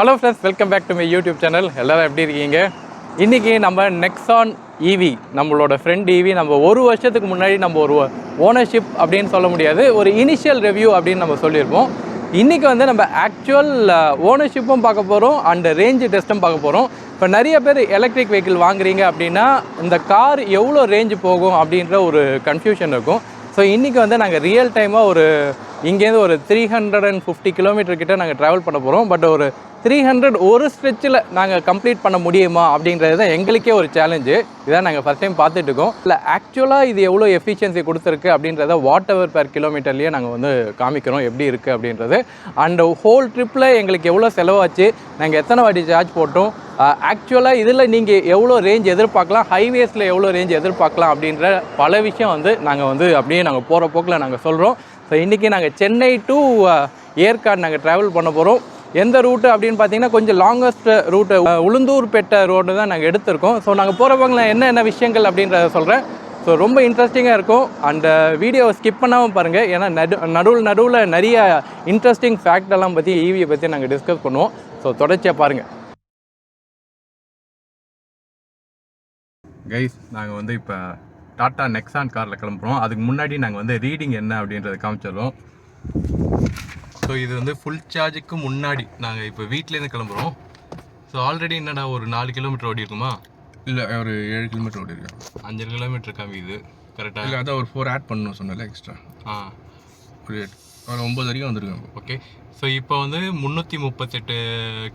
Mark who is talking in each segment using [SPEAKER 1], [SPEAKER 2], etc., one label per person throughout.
[SPEAKER 1] Hello friends, welcome back to my YouTube channel. எல்லோரும் எப்படி இருக்கீங்க? இன்றைக்கி நம்ம நெக்ஸான் ஈவி, நம்மளோட ஃப்ரெண்ட் ஈவி, நம்ம ஒரு வருஷத்துக்கு முன்னாடி நம்ம ஒரு ஓனர்ஷிப் அப்படின்னு சொல்ல முடியாது, ஒரு இனிஷியல் ரிவ்யூ அப்படின்னு நம்ம சொல்லியிருப்போம். இன்றைக்கி வந்து நம்ம ஆக்சுவல் ஓனர்ஷிப்பும் பார்க்க போகிறோம் அண்ட் ரேஞ்சு டெஸ்ட்டும் பார்க்க போகிறோம். இப்போ நிறைய பேர் எலக்ட்ரிக் வெஹிக்கிள் வாங்குறீங்க அப்படின்னா இந்த கார் எவ்வளோ ரேஞ்சு போகும் அப்படின்ற ஒரு கன்ஃபியூஷன் இருக்கும். ஸோ இன்றைக்கி வந்து நாங்கள் ரியல் டைமாக இங்கேருந்து ஒரு 350 கிலோமீட்டர் கிட்ட நாங்கள் ட்ராவல் பண்ண போகிறோம். பட் ஒரு 300 ஒரு ஸ்ட்ரெச்சில் நாங்கள் கம்ப்ளீட் பண்ண முடியுமா அப்படின்றது தான் எங்களுக்கே ஒரு சேலஞ்சு. இதான் நாங்கள் ஃபஸ்ட் டைம் பார்த்துட்டு இருக்கோம். இல்லை ஆக்சுவலாக இது எவ்வளோ எஃபிஷியன்சி கொடுத்துருக்கு அப்படின்றத வாட் எவர் பெர் கிலோமீட்டர்லேயே நாங்கள் வந்து காமிக்கிறோம் எப்படி இருக்குது அப்படின்றது. அண்ட் ஹோல் ட்ரிப்பில் எங்களுக்கு எவ்வளோ செலவாச்சு, நாங்கள் எத்தனை வாட்டி சார்ஜ் போட்டோம், ஆக்சுவலாக இதில் நீங்கள் எவ்வளோ ரேஞ்ச் எதிர்பார்க்கலாம், ஹைவேஸில் எவ்வளோ ரேஞ்ச் எதிர்பார்க்கலாம் அப்படின்ற பல விஷயம் வந்து நாங்கள் போகிற போக்கில் நாங்கள் சொல்கிறோம். ஸோ இன்றைக்கி நாங்கள் சென்னை டு ஏற்காடு நாங்கள் ட்ராவல் பண்ண போகிறோம். எந்த ரூட்டு அப்படின்னு பார்த்தீங்கன்னா கொஞ்சம் லாங்கஸ்ட் ரூட்டு உளுந்தூர்பேட்டை ரோடு தான் நாங்கள் எடுத்திருக்கோம். ஸோ நாங்கள் போகிறவங்கள என்னென்ன விஷயங்கள் அப்படின்றத சொல்கிறேன். ஸோ ரொம்ப இன்ட்ரெஸ்டிங்காக இருக்கும். அந்த வீடியோவை ஸ்கிப் பண்ணாமல் பாருங்கள். ஏன்னா நடுவில் நிறைய இன்ட்ரெஸ்டிங் ஃபேக்டெல்லாம் பற்றி ஈவியை பற்றி நாங்கள் டிஸ்கஸ் பண்ணுவோம். ஸோ தொடர்ச்சியாக பாருங்கள். கைஸ், நாங்கள் வந்து இப்போ டாட்டா நெக்ஸான் காரில் கிளம்புறோம். அதுக்கு முன்னாடி நாங்கள் வந்து ரீடிங் என்ன அப்படின்றத காமிச்சிடுறோம். ஸோ இது வந்து ஃபுல் சார்ஜுக்கு முன்னாடி நாங்கள் இப்போ வீட்டிலேருந்து கிளம்புறோம். ஸோ ஆல்ரெடி என்னடா ஒரு 4 கிலோமீட்டர் ஓடி இருக்குமா?
[SPEAKER 2] இல்லை, ஒரு 7 கிலோமீட்டர் ஓடி இருக்கேன்.
[SPEAKER 1] 5 கிலோமீட்டர் காமிக்குது கரெக்டாக?
[SPEAKER 2] இல்லை, அதான் ஒரு 4 ஆட் பண்ணணும் சொன்னல எக்ஸ்ட்ரா. ஒரு 9 வரைக்கும் வந்துருக்கேன்.
[SPEAKER 1] ஓகே. ஸோ இப்போ வந்து 338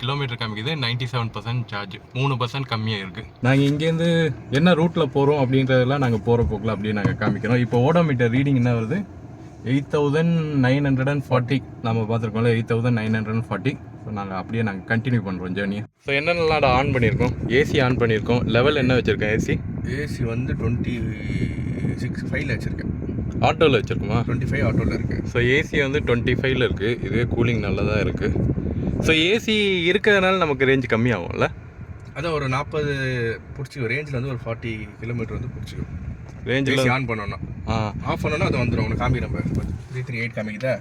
[SPEAKER 1] கிலோமீட்டர் காமிக்குது. 97% சார்ஜ், 3% கம்மியாக இருக்குது. நாங்கள் இங்கேருந்து என்ன ரூட்டில் போகிறோம் அப்படின்றதெல்லாம் நாங்கள் போகிற போக்கில் அப்படியே நாங்கள் காமிக்கிறோம். இப்போ ஓடோமீட்டர் ரீடிங் என்ன வருது? 8940 நம்ம பார்த்துருக்கோம்ல, 8940. ஸோ நாங்கள் கண்டினியூ பண்ணுறோம் ஜேர்னியை. ஸோ என்னென்னலாம் ஆன் பண்ணியிருக்கோம்? ஏசி ஆன் பண்ணியிருக்கோம். லெவல் என்ன வச்சுருக்கேன்?
[SPEAKER 2] ஏசி வந்து 26.5 வச்சுருக்கேன்.
[SPEAKER 1] ஆட்டோவில் வச்சுருக்கோமா?
[SPEAKER 2] 25 ஆட்டோவில் இருக்குது.
[SPEAKER 1] ஸோ ஏசி வந்து 25 இருக்குது. இதுவே கூலிங் நல்லா தான் இருக்குது. ஸோ ஏசி இருக்கிறதுனால நமக்கு ரேஞ்ச் கம்மியாகும்ல?
[SPEAKER 2] அதான் ஒரு 40 பிடிச்சிக்கும். ரேஞ்சில் வந்து ஒரு 40 கிலோமீட்டர் வந்து பிடிச்சிக்கும்.
[SPEAKER 1] ரேஞ்சில்
[SPEAKER 2] ஆன் பண்ணோன்னா ஆஃப் பண்ணோன்னா அது வந்துடும். உனக்கு காமி நம்பர் 338 காமிக்குதா?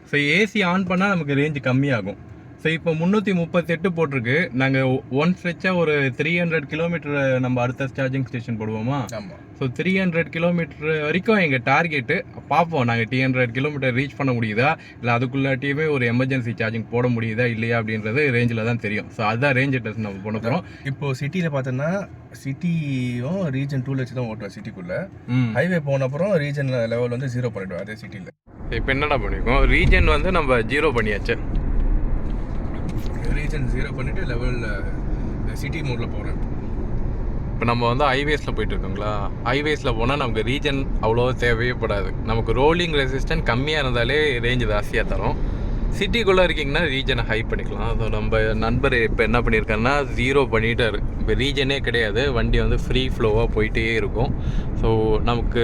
[SPEAKER 1] ஸோ ஏசி ஆன் பண்ணால் நமக்கு ரேஞ்சு கம்மியாகும். ஸோ இப்போ 338 போட்டிருக்கு. நாங்கள் ஒன் ஸ்ட்ரெச்சாக ஒரு 300 கிலோமீட்டர் நம்ம அடுத்த சார்ஜிங் ஸ்டேஷன் போடுவோமா?
[SPEAKER 2] ஆமாம்.
[SPEAKER 1] ஸோ 300 கிலோமீட்டர் வரைக்கும் எங்கள் டார்கெட்டு. பார்ப்போம் நாங்கள் 300 கிலோமீட்டர் ரீச் பண்ண முடியுதா, இல்லை அதுக்குள்ளாட்டியுமே ஒரு எமர்ஜென்சி சார்ஜிங் போட முடியுதா இல்லையா அப்படின்றது ரேஞ்சில் தான் தெரியும். ஸோ அதுதான் ரேஞ்ச் டெஸ்ட் நம்ம பண்ண போகிறோம்.
[SPEAKER 2] இப்போது சிட்டியில் பார்த்தோன்னா சிட்டியும் ரீஜன் 2 வச்சு தான் ஓட்டுவேன். சிட்டிக்குள்ளே ஹைவே போன அப்புறம் ரீஜன் லெவல் வந்து 0 பண்ணிவிடுவோம் அதே சிட்டியில்.
[SPEAKER 1] இப்போ என்னடா பண்ணியிருக்கோம்? ரீஜன் வந்து நம்ம 0 பண்ணியாச்சு.
[SPEAKER 2] ரீஜன் 0 பண்ணிவிட்டு லெவலில் சிட்டி மோடில் போகிறேன்.
[SPEAKER 1] இப்போ நம்ம வந்து ஹைவேஸில் போயிட்டு இருக்கோங்களா? ஹைவேஸில் போனால் நமக்கு ரீஜன் அவ்வளோ தேவையப்படாது. நமக்கு ரோலிங் ரெசிஸ்டன்ட் கம்மியாக இருந்தாலே ரேஞ்சு ஜாஸ்தியாக தரும். சிட்டிக்குள்ளே இருக்கீங்கன்னா ரீஜனை ஹை பண்ணிக்கலாம். ஸோ நம்ம நண்பர் இப்போ என்ன பண்ணியிருக்காருன்னா 0 பண்ணிட்டாரு. இப்போ ரீஜனே கிடையாது, வண்டி வந்து ஃப்ரீ ஃப்ளோவாக போயிட்டே இருக்கும். ஸோ நமக்கு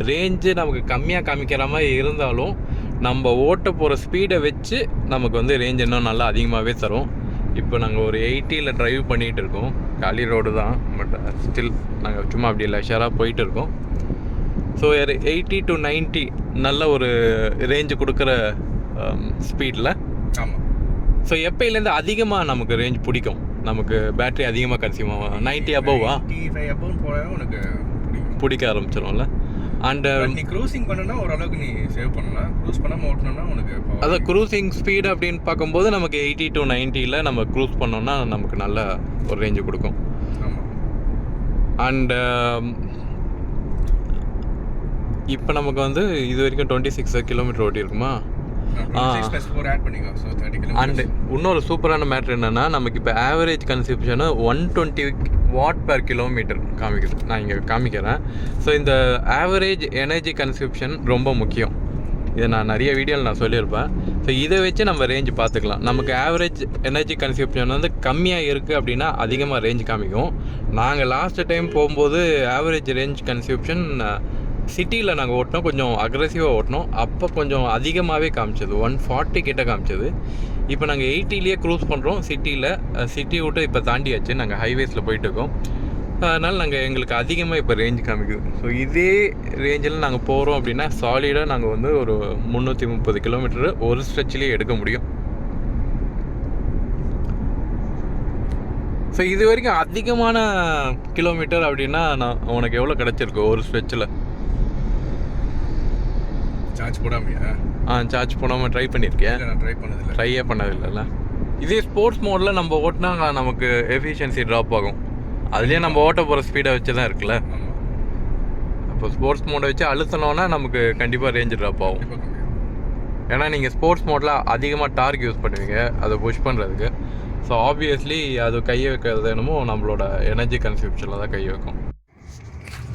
[SPEAKER 1] ரேஞ்சு நமக்கு கம்மியாக காமிக்கிற மாதிரி இருந்தாலும் நம்ம ஓட்ட போகிற ஸ்பீடை வச்சு நமக்கு வந்து ரேஞ்ச் இன்னும் நல்லா அதிகமாகவே தரும். இப்போ நாங்கள் ஒரு 80ல் ட்ரைவ் பண்ணிகிட்டு இருக்கோம். காலி ரோடு தான், பட் ஸ்டில் நாங்கள் சும்மா அப்படி லஷராக போயிட்டு இருக்கோம். ஸோ 80 to 90 நல்ல ஒரு ரேஞ்சு கொடுக்குற ஸ்பீடில்.
[SPEAKER 2] ஆமாம்.
[SPEAKER 1] ஸோ எப்போலேருந்து அதிகமாக நமக்கு ரேஞ்ச் பிடிக்கும்? நமக்கு பேட்ரி அதிகமாக கன்சியூம் ஆகும். 90 அபோவா?
[SPEAKER 2] 95 அபோவ் போனால் உனக்கு
[SPEAKER 1] பிடிக்க ஆரம்பிச்சிடும்ல. அண்ட்
[SPEAKER 2] நீ க்ரூசிங் பண்ணனா ஓரளவுக்கு நீ சேவ் பண்ணலாம். க்ரூஸ் பண்ணாமல் ஓட்டணும்னா உனக்கு
[SPEAKER 1] அதான் க்ரூசிங் ஸ்பீடு அப்படின்னு பார்க்கும்போது நமக்கு 80 to 90ல் நம்ம க்ரூஸ் பண்ணோம்னா நமக்கு நல்ல ஒரு ரேஞ்சு கொடுக்கும்.
[SPEAKER 2] ஆமாம்.
[SPEAKER 1] அண்டு இப்போ நமக்கு வந்து இது வரைக்கும் 26 கிலோமீட்டர் ஓட்டி இருக்குமா? அண்டு இன்னொரு சூப்பரான மேட்ரு என்னென்னா, நமக்கு இப்போ ஆவரேஜ் கன்சப்ஷனு 120 வாட் per கிலோமீட்டர் காமிக்குது. நான் இங்கே காமிக்கிறேன். ஸோ இந்த ஆவரேஜ் எனர்ஜி கன்சப்ஷன் ரொம்ப முக்கியம். இதை நான் நிறைய வீடியோவில் நான் சொல்லியிருப்பேன். ஸோ இதை வச்சு நம்ம ரேஞ்சு பார்த்துக்கலாம். நமக்கு ஆவரேஜ் எனர்ஜி கன்சப்ஷன் வந்து கம்மியாக இருக்குது அப்படின்னா அதிகமாக ரேஞ்ச் காமிக்கும். நாங்கள் லாஸ்ட் டைம் போகும்போது ஆவரேஜ் ரேஞ்ச் கன்சப்ஷன் சிட்டியில் நாங்கள் ஓட்டினோம், கொஞ்சம் அக்ரெசிவாக ஓட்டினோம். அப்போ கொஞ்சம் அதிகமாகவே காமிச்சது, 140 கிட்ட காமிச்சது. இப்போ நாங்கள் 80லேயே க்ரூஸ் பண்ணுறோம் சிட்டியில். சிட்டி விட்டு இப்போ தாண்டியாச்சு, நாங்கள் ஹைவேஸில் போயிட்டுருக்கோம். அதனால் எங்களுக்கு அதிகமாக இப்போ ரேஞ்ச் காமிக்குது. ஸோ இதே ரேஞ்சில் நாங்கள் போகிறோம் அப்படின்னா சாலிடாக நாங்கள் வந்து ஒரு 330 கிலோமீட்டரு ஒரு ஸ்ட்ரெச்சிலே எடுக்க முடியும். ஸோ இது வரைக்கும் அதிகமான கிலோமீட்டர் அப்படின்னா நான் உனக்கு எவ்வளோ கிடச்சிருக்கு ஒரு ஸ்ட்ரெச்சில்?
[SPEAKER 2] சார்ஜ் போடாமையா?
[SPEAKER 1] சார்ஜ் போடாமல் ட்ரை பண்ணியிருக்கேன்?
[SPEAKER 2] நான் ட்ரையே
[SPEAKER 1] பண்ணதில்லைல்ல. இதே ஸ்போர்ட்ஸ் மோடில் நம்ம ஓட்டினா நமக்கு எஃபிஷியன்சி ட்ராப் ஆகும். அதுலேயே நம்ம ஓட்ட போகிற ஸ்பீடை வச்சு தான் இருக்குல்ல. அப்போ ஸ்போர்ட்ஸ் மோடை வச்சு அழுத்தினோன்னா நமக்கு கண்டிப்பாக ரேஞ்சு ட்ராப் ஆகும். ஏன்னா நீங்கள் ஸ்போர்ட்ஸ் மோடில் அதிகமாக டார்க் யூஸ் பண்ணுவீங்க அதை புஷ் பண்ணுறதுக்கு. ஸோ ஆப்வியஸ்லி அது கையை வைக்கிறது என்னமோ நம்மளோட எனர்ஜி கன்சப்ஷனில் தான் கை வைக்கும்.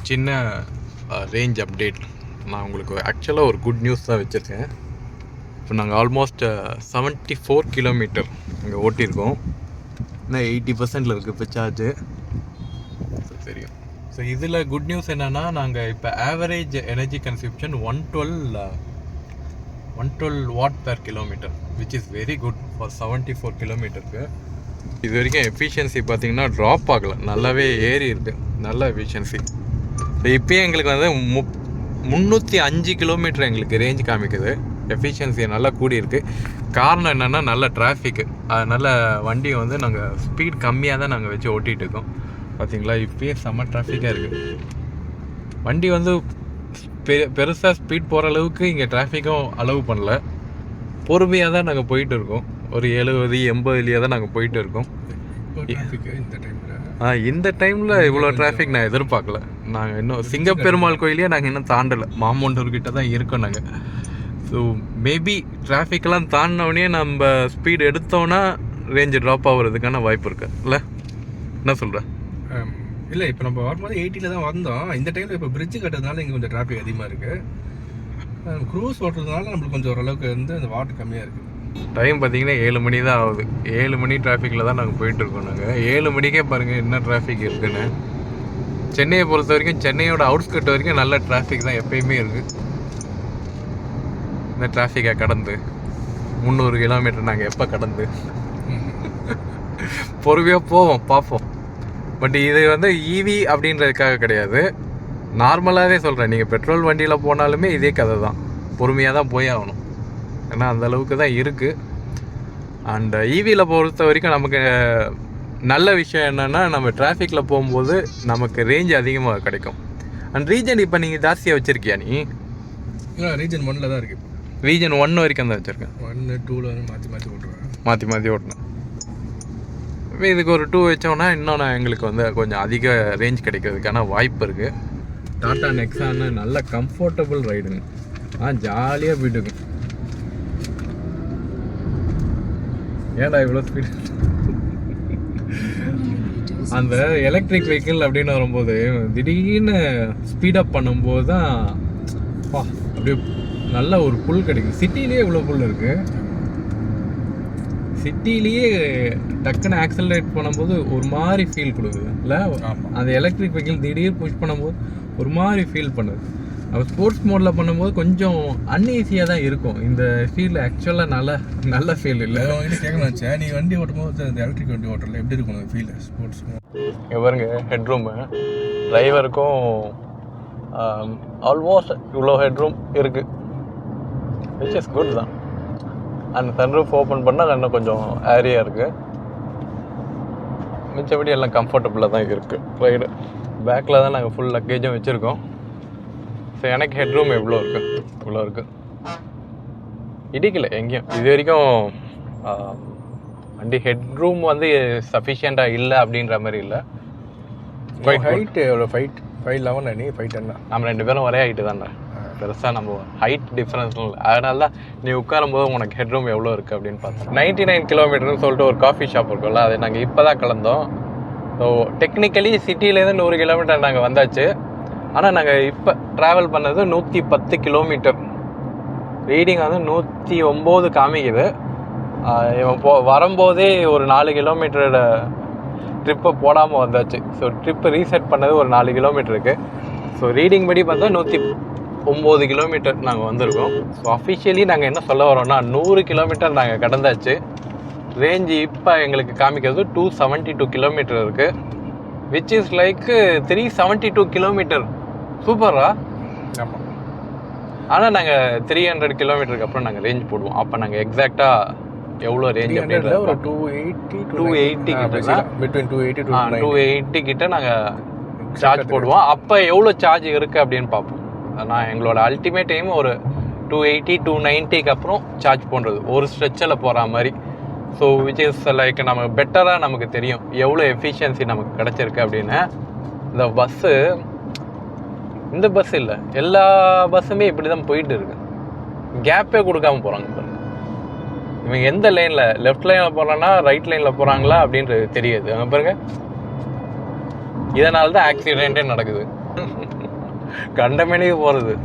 [SPEAKER 1] சின்ன ரேஞ்ச் அப்டேட் நான் உங்களுக்கு ஆக்சுவலாக ஒரு குட் நியூஸ் தான் வச்சுருக்கேன். இப்போ நாங்கள் ஆல்மோஸ்ட் 74 கிலோமீட்டர் இங்கே ஓட்டியிருக்கோம். இன்னும் 80% இருக்குது இப்போ சார்ஜு. தெரியும். ஸோ இதில் குட் நியூஸ் என்னென்னா நாங்கள் இப்போ average energy consumption 112 what per kilometre, which is very good for 74 கிலோமீட்டருக்கு. இது வரைக்கும் எஃபிஷியன்சி பார்த்திங்கன்னா ட்ராப் ஆகலை, நல்லாவே ஏறி இருக்குது, நல்ல எஃபிஷியன்சி. ஸோ இப்போயே எங்களுக்கு வந்து 305 கிலோமீட்டர் எங்களுக்கு ரேஞ்ச் காமிக்குது. எஃபிஷியன்சி நல்லா கூடியிருக்கு. காரணம் என்னென்னா நல்ல டிராஃபிக்கு, அதனால் வண்டியை வந்து நாங்கள் ஸ்பீட் கம்மியாக தான் நாங்கள் வச்சு ஓட்டிகிட்டு இருக்கோம். பார்த்தீங்களா இப்போயே செம்ம டிராஃபிக்காக இருக்குது. வண்டி வந்து பெருசாக ஸ்பீட் போகிற அளவுக்கு இங்கே டிராஃபிக்கும் அலோவ் பண்ணல. பொறுமையாக தான் நாங்கள் போயிட்டு இருக்கோம். ஒரு 70-80 தான் நாங்கள் போயிட்டு இருக்கோம். இந்த டைமில் இவ்வளோ டிராஃபிக் நான் எதிர்பார்க்கல. நாங்கள் இன்னும் சிங்கப்பெருமாள் கோயிலே நாங்கள் இன்னும் தாண்டலை, மாமண்டூர்கிட்ட தான் இருக்கோம் நாங்கள். ஸோ மேபி டிராஃபிக்கெல்லாம் தாண்டினோடனே நம்ம ஸ்பீடு எடுத்தோன்னா ரேஞ்சு ட்ராப் ஆகுறதுக்கான வாய்ப்பு இருக்கு இல்லை? என்ன சொல்கிறேன்?
[SPEAKER 2] இல்லை, இப்போ நம்ம வரும்போது 80 தான் வந்தோம். இந்த டைமில் இப்போ பிரிட்ஜு கட்டுறதுனால இங்கே கொஞ்சம் டிராஃபிக் அதிகமாக இருக்குது. க்ரூஸ் ஓட்டுறதுனால நம்மளுக்கு கொஞ்சம் ஓரளவுக்கு வந்து அந்த வாட்டர் கம்மியாக இருக்குது.
[SPEAKER 1] டைம் பார்த்தீங்கன்னா 7 மணி தான் ஆகுது. 7 மணி டிராஃபிக்கில் தான் நாங்கள் போயிட்டுருக்கோம். நாங்கள் 7 மணிக்கே பாருங்கள் என்ன டிராஃபிக் இருக்குன்னு. சென்னையை பொறுத்த வரைக்கும் சென்னையோட அவுட்ஸ்கட் வரைக்கும் நல்ல டிராஃபிக் தான் எப்பயுமே இருக்குது. இந்த டிராஃபிக்கை கடந்து 300 கிலோமீட்டர் நாங்கள் எப்போ கடந்து பொறுமையாக போவோம், பார்ப்போம். பட் இது வந்து ஈவி அப்படின்றதுக்காக கிடையாது, நார்மலாகவே சொல்கிறேன். நீங்கள் பெட்ரோல் வண்டியில் போனாலுமே இதே கதை தான், பொறுமையாக தான் போய் ஆகணும். ஏன்னா அந்தளவுக்கு தான் இருக்குது. அண்ட் ஈவியில் பொறுத்த வரைக்கும் நமக்கு நல்ல விஷயம் என்னென்னா நம்ம டிராஃபிக்கில் போகும்போது நமக்கு ரேஞ்ச் அதிகமாக கிடைக்கும். அண்ட் ரீஜன் இப்போ நீங்கள் ஜாஸ்தியாக வச்சுருக்கியா? நீ
[SPEAKER 2] ரீஜன் 1 தான் இருக்குது.
[SPEAKER 1] ரீஜன் 1 வரைக்கும் தான் வச்சுருக்கேன்.
[SPEAKER 2] 1, 2 மாற்றி
[SPEAKER 1] ஓட்டுறேன். இதுக்கு ஒரு 2 வச்சோன்னா இன்னொன்று எங்களுக்கு வந்து கொஞ்சம் அதிக ரேஞ்ச் கிடைக்கிறதுக்கான வாய்ப்பு இருக்குது. டாடா நெக்ஸான்னு நல்ல கம்ஃபர்டபுள் ரைடுங்க. ஜாலியாக போயிட்டுங்க. ஏன்டா இவ்வளோ ஸ்பீட்? அந்த எலக்ட்ரிக் வெஹிக்கிள் அப்படின்னு வரும்போது திடீர்னு ஸ்பீடப் பண்ணும்போது தான் அப்படியே நல்ல ஒரு புல் கிடைக்கும். சிட்டிலேயே இவ்வளோ புல் இருக்குது. சிட்டிலேயே டக்குன்னு ஆக்சலரேட் பண்ணும்போது ஒரு மாதிரி ஃபீல் கொடுக்குது இல்லை? அந்த எலக்ட்ரிக் வெஹிக்கிள் திடீர் புஷ் பண்ணும்போது ஒரு மாதிரி ஃபீல் பண்ணுது. நம்ம ஸ்போர்ட்ஸ் மோடில் பண்ணும்போது கொஞ்சம் அன்ஈஸியாக தான் இருக்கும். இந்த ஃபீல் ஆக்சுவலாக நல்ல ஃபீல் இல்லை.
[SPEAKER 2] கேட்கணும் வச்சேன், நீ வண்டி ஓட்டும் போது இந்த எலக்ட்ரிக் வண்டி ஓட்டல எப்படி இருக்கும் ஃபீல்? ஸ்போர்ட்ஸ்
[SPEAKER 1] பாருங்க, ஹெட்ரூமு டிரைவருக்கும் ஆல்மோஸ்ட் இவ்வளோ ஹெட்ரூம் இருக்குது, விச் இஸ் குட் தான். அந்த சன்ரூஃப் ஓப்பன் பண்ணால் இன்னும் கொஞ்சம் ஏரியா இருக்குது. மிச்சபடி எல்லாம் கம்ஃபர்டபுளாக தான் இருக்குது ரைடு. பேக்கில் தான் நாங்கள் ஃபுல் லக்கேஜும் வச்சுருக்கோம். ஸோ எனக்கு ஹெட்ரூம் இவ்வளோ இருக்குது. இடிக்கலை எங்கேயும் இது வரைக்கும். வண்டி ஹெட்ரூம் வந்து சஃபிஷியண்ட்டாக இல்லை அப்படின்ற மாதிரி இல்லை.
[SPEAKER 2] ஹைட்டு எவ்வளோ? 5'11" நீ 5'10"?
[SPEAKER 1] நம்ம 2 பேரும் ஒரே ஹைட்டு தான்டா, பெருசாக நம்ம ஹைட் டிஃப்ரென்ஸ் இல்லை. அதனால தான் நீ உட்காரும்போது உனக்கு ஹெட்ரூம் எவ்வளோ இருக்குது அப்படின்னு பார்த்தோம். 99 கிலோமீட்டர்னு சொல்லிட்டு ஒரு காஃபி ஷாப் இருக்கும்ல, அது நாங்கள் இப்போ தான் கலந்தோம். ஸோ டெக்னிக்கலி சிட்டிலேருந்து 100 கிலோமீட்டர் நாங்கள் வந்தாச்சு. ஆனால் நாங்கள் இப்போ ட்ராவல் பண்ணது 110 கிலோமீட்டர். ரீடிங் வந்து 109 காமிக்குது. இவன் வரும்போதே ஒரு 4 கிலோமீட்டரோட ட்ரிப்பை போடாமல் வந்தாச்சு. ஸோ ட்ரிப்பு ரீசெட் பண்ணது ஒரு 4 கிலோமீட்டருக்கு. ஸோ ரீடிங் படி பார்த்தா 109 கிலோமீட்டர் நாங்கள் வந்திருக்கோம். ஸோ அஃபிஷியலி நாங்கள் என்ன சொல்ல வரோம்னா 100 கிலோமீட்டர் நாங்கள் கடந்தாச்சு. ரேஞ்சு இப்போ எங்களுக்கு காமிக்கிறது 272 கிலோமீட்டர் இருக்குது, விச் இஸ் லைக் 372 கிலோமீட்டர். சூப்பரா? ஆமாம். ஆனால் நாங்கள் 300 கிலோமீட்டருக்கு அப்புறம் நாங்கள் ரேஞ்ச் போடுவோம். அப்போ நாங்கள் எக்ஸாக்டாக எவ்வளோ ரேஞ்ச்
[SPEAKER 2] அப்படின்றத ஒரு 280
[SPEAKER 1] 280 கிட்ட
[SPEAKER 2] between 280 to
[SPEAKER 1] 280 கிட்ட நாங்கள் சார்ஜ் போடுவோம். அப்போ எவ்வளோ சார்ஜ் இருக்குது அப்படின்னு பார்ப்போம். நான் எங்களோட அல்டிமேட் டைம் ஒரு 280 290க்கு அப்புறம் சார்ஜ் பண்ணுறது ஒரு ஸ்ட்ரெச்சில் போகிற மாதிரி. ஸோ விச் இஸ் லைக் நமக்கு பெட்டராக நமக்கு தெரியும் எவ்வளோ எஃபிஷியன்சி நமக்கு கிடச்சிருக்கு அப்படின்னு. இந்த பஸ்ஸு இந்த பஸ் இல்லை, எல்லா பஸ்ஸுமே இப்படி தான் போயிட்டு இருக்கு. கேப்பே கொடுக்காம போகிறாங்க பாருங்க. இவங்க எந்த லைனில், லெஃப்ட் லைனில் போகிறாங்கன்னா ரைட் லைனில் போகிறாங்களா அப்படின்றது தெரியாது. அங்கே பாருங்க, இதனால தான் ஆக்சிடென்ட்டே நடக்குது. கண்டமேனிக்கு போகிறது.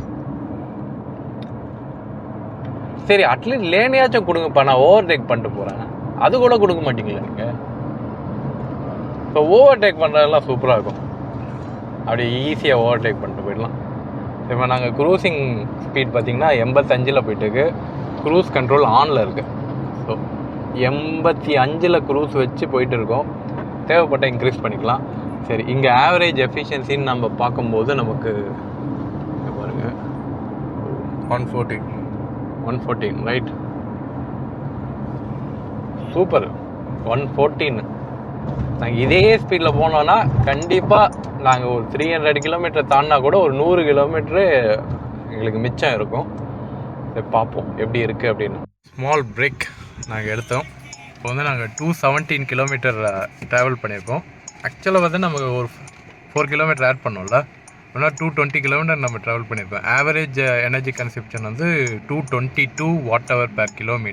[SPEAKER 1] சரி, அட்லீஸ்ட் லேனையாச்சும் கொடுங்கப்பா, நான் ஓவர்டேக் பண்ணிட்டு போகிறேன். அது கூட கொடுக்க மாட்டீங்களா நீங்கள்? இப்போ ஓவர்டேக் பண்ணுறதெல்லாம் சூப்பராக இருக்கும். அப்படி ஈஸியாக ஓவர்டேக் பண்ணிட்டு போயிடலாம். இப்போ நாங்கள் க்ரூசிங் ஸ்பீட் பார்த்திங்கன்னா 85 போயிட்டுருக்கு. க்ரூஸ் கண்ட்ரோல் ஆனில் இருக்குது. ஸோ 85 க்ரூஸ் வச்சு போயிட்டு இருக்கோம். தேவைப்பட்ட இன்க்ரீஸ் பண்ணிக்கலாம். சரி, இங்கே ஆவரேஜ் எஃபிஷியன்சின்னு நம்ம பார்க்கும்போது நமக்கு பாருங்கள் 114 ரைட். சூப்பர். 114. நாங்கள் இதே ஸ்பீடில் போனோன்னா கண்டிப்பாக நாங்கள் ஒரு 300 கிலோமீட்டர் தாண்டினா கூட ஒரு 100 கிலோமீட்டரு எங்களுக்கு மிச்சம் இருக்கும். சரி, பார்ப்போம் எப்படி இருக்குது அப்படின்னு. ஸ்மால் பிரேக் நாங்கள் எடுத்தோம். இப்போ வந்து நாங்கள் 217 கிலோமீட்டர் ட்ராவல் பண்ணியிருக்கோம். ஆக்சுவலாக வந்து நமக்கு ஒரு 4 கிலோமீட்டர் ஆட் பண்ணோம்ல, அப்படின்னா 220 கிலோமீட்டர் நம்ம ட்ராவல் பண்ணியிருக்கோம். ஆவரேஜ் எனர்ஜி கன்சப்ஷன் வந்து 222 Wh/km.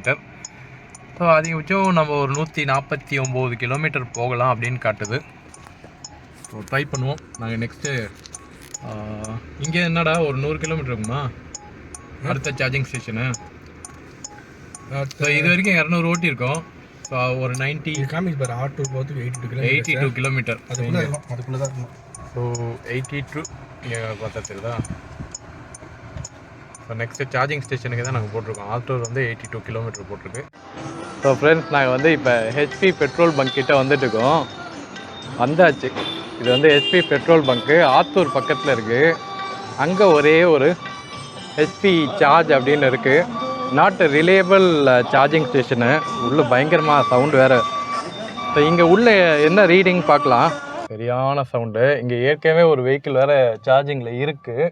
[SPEAKER 1] ஸோ அதிகபட்சம் நம்ம ஒரு 149 கிலோமீட்டர் போகலாம் அப்படின்னு காட்டுது. ஸோ ட்ரை பண்ணுவோம். நாங்கள் நெக்ஸ்ட்டு இங்கே என்னடா ஒரு 100 கிலோமீட்டர் இருக்குமா அடுத்த சார்ஜிங் ஸ்டேஷனு. ஸோ இது வரைக்கும் 200 ஓட்டி இருக்கோம். ஸோ ஒரு 90
[SPEAKER 2] காமிக்கு பாரு. ஆட்டோ போகிறதுக்கு
[SPEAKER 1] 82 கிலோமீட்டர்
[SPEAKER 2] அதுக்குள்ளே தான் இருக்கும்.
[SPEAKER 1] ஸோ 82 இங்கே பார்த்தா தெரியுதா. ஸோ நெக்ஸ்ட்டு சார்ஜிங் ஸ்டேஷனுக்கு தான் நாங்கள் போட்டிருக்கோம். ஆல்டோர் வந்து 82 கிலோமீட்டர் போட்டிருக்கு. ஸோ ஃப்ரெண்ட்ஸ், நாங்கள் வந்து இப்போ ஹெச்பி பெட்ரோல் பங்க் கிட்டே வந்துட்டுருக்கோம். வந்தாச்சு. இது வந்து ஹெச்பி பெட்ரோல் பங்க்கு ஆத்தூர் பக்கத்தில் இருக்குது. அங்கே ஒரே ஒரு ஹெச்பி சார்ஜ் அப்படின்னு இருக்குது. Not reliable charging station. உள்ளே பயங்கரமாக சவுண்டு வேறு. ஸோ இங்கே உள்ள என்ன ரீடிங் பார்க்கலாம். சரியான சவுண்டு. இங்கே ஏற்கனவே ஒரு வெஹிக்கிள் வேறு சார்ஜிங்கில் இருக்குது.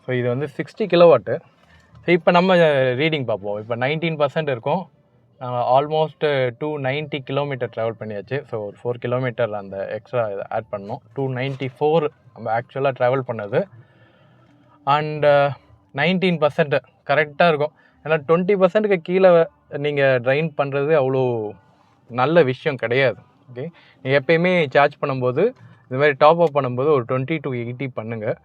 [SPEAKER 1] ஸோ இது வந்து 60 கிலோவாட்டு. ஸோ இப்போ நம்ம ரீடிங் பார்ப்போம். இப்போ 19% இருக்கும். ஆல்மோஸ்ட் 290 கிலோமீட்டர் ட்ராவல் பண்ணியாச்சு. ஸோ ஒரு 4 கிலோமீட்டர் அந்த எக்ஸ்ட்ரா இதை ஆட் பண்ணோம். 294 நம்ம ஆக்சுவலாக ட்ராவல் பண்ணது. அண்டு 19% கரெக்டாக இருக்கும். ஏன்னா 20%க்கு கீழே நீங்கள் ட்ரைன் பண்ணுறது அவ்வளோ நல்ல விஷயம் கிடையாது. ஓகே, நீங்கள் எப்போயுமே சார்ஜ் பண்ணும்போது இது மாதிரி டாப் அப் பண்ணும்போது ஒரு 20 to 80 பண்ணுங்கள்.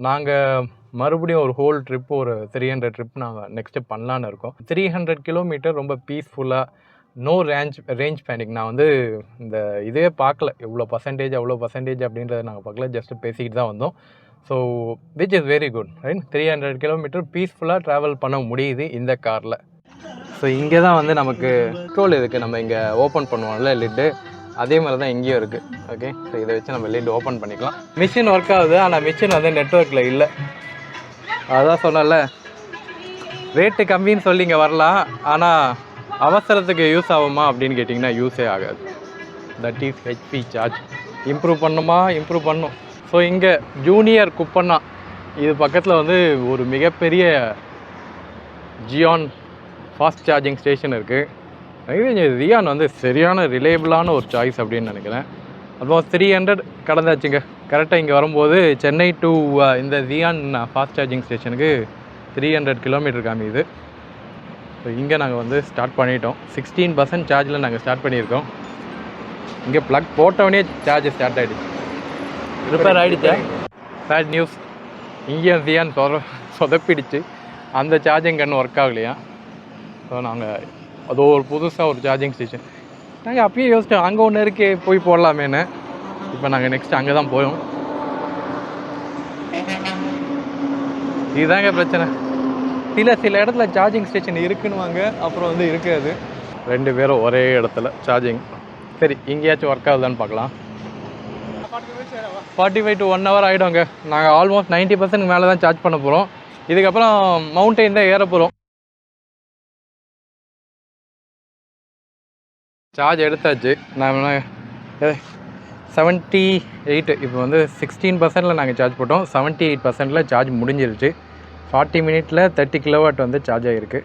[SPEAKER 1] நாங்கள் மறுபடியும் ஒரு ஹோல் ட்ரிப், ஒரு 300 ட்ரிப் நாங்கள் நெக்ஸ்ட்டு பண்ணலான்னு இருக்கோம். 300 கிலோமீட்டர் ரொம்ப பீஸ்ஃபுல்லாக, நோ ரேஞ்ச் பேனிக். நான் வந்து இந்த இதே பார்க்கல, எவ்வளோ பர்சன்டேஜ் அப்படின்றத நாங்கள் பார்க்கல, ஜஸ்ட்டு பேசிக்கிட்டு தான் வந்தோம். So which is very good right. 300 kilometre பீஸ்ஃபுல்லாக ட்ராவல் பண்ண முடியுது இந்த காரில். ஸோ இங்கே தான் வந்து நமக்கு பெட்ரோல் இருக்குது. நம்ம இங்கே ஓப்பன் பண்ணுவோம்ல லிட்டு, அதே மாதிரி தான் இங்கேயும் இருக்குது. ஓகே, ஸோ இதை வச்சு நம்ம லிட் ஓப்பன் பண்ணிக்கலாம். மிஷின் ஒர்க் ஆகுது, ஆனால் மிஷின் வந்து நெட்ஒர்க்கில் இல்லை. அதான் சொன்னல, ரேட்டு கம்மின்னு சொல்லி இங்கே வரலாம், ஆனால் அவசரத்துக்கு யூஸ் ஆகுமா அப்படின்னு கேட்டிங்கன்னா யூஸே ஆகாது. That is HP charge. Improve பண்ணும். ஸோ இங்கே ஜூனியர் குப்பண்ணா இது பக்கத்தில் வந்து ஒரு மிகப்பெரிய ஜியான் ஃபாஸ்ட் சார்ஜிங் ஸ்டேஷன் இருக்குது. ஜியான் வந்து சரியான ரிலேபிளான ஒரு சாய்ஸ் அப்படின்னு நினைக்கிறேன். ஆல்மோஸ்ட் 300 கடந்தாச்சுங்க. கரெக்டாக இங்கே வரும்போது சென்னை டு இந்த ஜியான் ஃபாஸ்ட் சார்ஜிங் ஸ்டேஷனுக்கு 300 கிலோமீட்டர் காமிக்குது. ஸோ இங்கே நாங்கள் வந்து ஸ்டார்ட் பண்ணிட்டோம். 16% சார்ஜில் நாங்கள் ஸ்டார்ட் பண்ணியிருக்கோம். இங்கே ப்ளக் போட்டவனே சார்ஜ் ஸ்டார்ட் ஆகிடுச்சு. ரிப்பேர் ஆகிடுச்சா? Sad news. இங்கேயும் ஜியான் சொதப்பிடுச்சு. அந்த சார்ஜிங் கன் ஒர்க் ஆகலையா. ஸோ நாங்கள் அது ஒரு புதுசாக ஒரு சார்ஜிங் ஸ்டேஷன் நாங்கள் அப்பயே யோசிச்சோம், அங்கே ஒன்று இருக்கே போய் போடலாமேன்னு. இப்போ நாங்கள் நெக்ஸ்ட் அங்கே தான் போயோம். இதுதாங்க பிரச்சனை. சில இடத்துல சார்ஜிங் ஸ்டேஷன் இருக்குன்னுவாங்க, அப்புறம் வந்து இருக்காது. 2 பேரும் ஒரே இடத்துல சார்ஜிங். சரி, இங்கேயாச்சும் ஒர்க் ஆகுதான்னு பார்க்கலாம். 45 to 1 hour ஆகிடுங்க. நாங்கள் ஆல்மோஸ்ட் 90% மேலே தான் சார்ஜ் பண்ண போகிறோம். இதுக்கப்புறம் மவுண்டைன் தான் ஏற போகிறோம். சார்ஜ் எடுத்தாச்சு. நான் 78 இப்போ வந்து 16%ல் நாங்கள் சார்ஜ் போட்டோம். 78%ல் சார்ஜ் முடிஞ்சிருச்சு. 40 மினிட்ல 30 கிலோவாட் வந்து சார்ஜ் ஆகிருக்கு.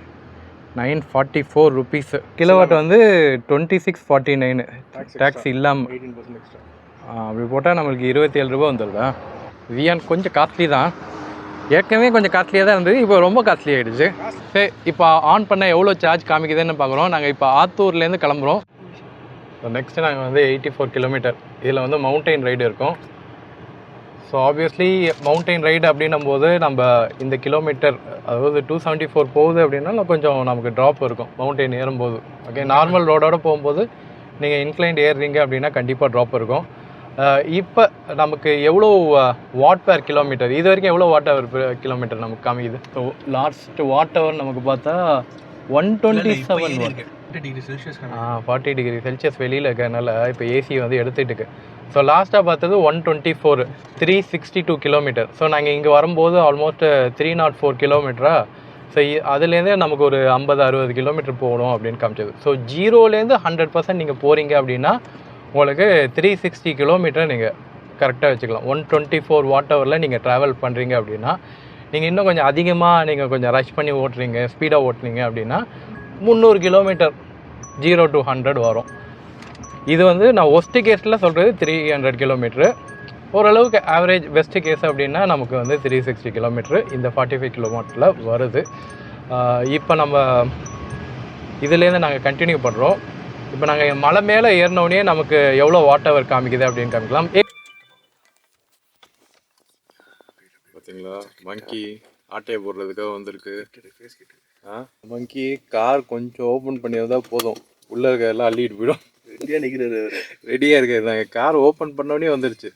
[SPEAKER 1] 944 ருபீஸ். கிலோவாட் வந்து 2649 டேக்ஸ் இல்லாமல்.
[SPEAKER 2] 18% எக்ஸ்ட்ரா.
[SPEAKER 1] அப்படி போட்டால் நம்மளுக்கு 27 ரூபா வந்துடுதா. வியான் கொஞ்சம் காஸ்ட்லி தான். ஏற்கனவே கொஞ்சம் காஸ்ட்லியாக தான் இருந்தது, இப்போ ரொம்ப காஸ்ட்லி ஆகிடுச்சு. சரி, இப்போ ஆன் பண்ண எவ்வளோ சார்ஜ் காமிக்குதுன்னு பார்க்குறோம். நாங்கள் இப்போ ஆத்தூர்லேருந்து கிளம்புறோம். ஸோ நெக்ஸ்ட்டு நாங்கள் வந்து 84 கிலோமீட்டர். இதில் வந்து மவுண்டெயின் ரைடு இருக்கும். ஸோ ஆப்வியஸ்லி மவுண்டெயின் ரைடு அப்படின்னும் போது நம்ம இந்த கிலோமீட்டர் அதாவது 274 போகுது அப்படின்னா கொஞ்சம் நமக்கு ட்ராப் இருக்கும் மவுண்டெயின் ஏறும்போது. ஓகே, நார்மல் ரோடோடு போகும்போது நீங்கள் இன்க்ளைண்ட் ஏறுறீங்க அப்படின்னா கண்டிப்பாக ட்ராப் இருக்கும். இப்போ நமக்கு எவ்வளோ வாட் பேர் கிலோமீட்டர், இது வரைக்கும் எவ்வளோ வாட் ஹவர் கிலோமீட்டர் நமக்கு காமிக்குது? ஸோ லாஸ்ட் வாட் ஹவர் நமக்கு பார்த்தா 127 வாட். 40 டிகிரி செல்சியஸ் வெளியில் இருக்கிறதுனால இப்போ ஏசி வந்து எடுத்துகிட்டு இருக்கு. ஸோ லாஸ்ட்டாக பார்த்தது 124, 362 கிலோமீட்டர். ஸோ நாங்கள் இங்கே வரும்போது ஆல்மோஸ்ட் 304 கிலோமீட்டரா. ஸோ அதுலேருந்தே நமக்கு ஒரு 50-60 கிலோமீட்டர் போகணும் அப்படின்னு காமிச்சது. ஸோ 0லேருந்து 100% நீங்கள் போகிறீங்க அப்படின்னா உங்களுக்கு 360 கிலோமீட்டர் நீங்கள் கரெக்டாக வச்சுக்கலாம். 124 வாட் ஹவரில் நீங்கள் ட்ராவல் பண்ணுறீங்க அப்படின்னா, நீங்கள் இன்னும் கொஞ்சம் அதிகமாக நீங்கள் கொஞ்சம் ரஷ் பண்ணி ஓட்டுறீங்க, ஸ்பீடாக ஓட்டுறீங்க அப்படின்னா 300 கிலோமீட்டர் 0 to 100 வரும். இது வந்து நான் ஒஸ்ட்டு கேஸில் சொல்கிறது 300 கிலோமீட்ரு. ஓரளவுக்கு ஆவரேஜ் பெஸ்ட்டு கேஸ் அப்படின்னா நமக்கு வந்து 360 கிலோமீட்ரு இந்த 45 கிலோமீட்டரில் வருது. இப்போ நம்ம இதுலேருந்து நாங்கள் கண்டினியூ பண்ணுறோம். இப்போ நாங்கள் மலை மேலே ஏறினோடனே நமக்கு எவ்வளோ வாட் ஹவர் காமிக்குது அப்படின்னு காமிக்கலாம். பார்த்தீங்களா, மங்கி ஆட்டையை போடுறதுக்காக வந்திருக்கு. மங்கி கார் கொஞ்சம் ஓப்பன் பண்ணியிருந்தா போதும், உள்ளே இருக்க எல்லாம் அள்ளிட்டு போயிடும். ரெடியாக நிற்கிறது, ரெடியாக இருக்கிறது. நாங்கள் கார் ஓப்பன் பண்ணோடனே வந்துருச்சு.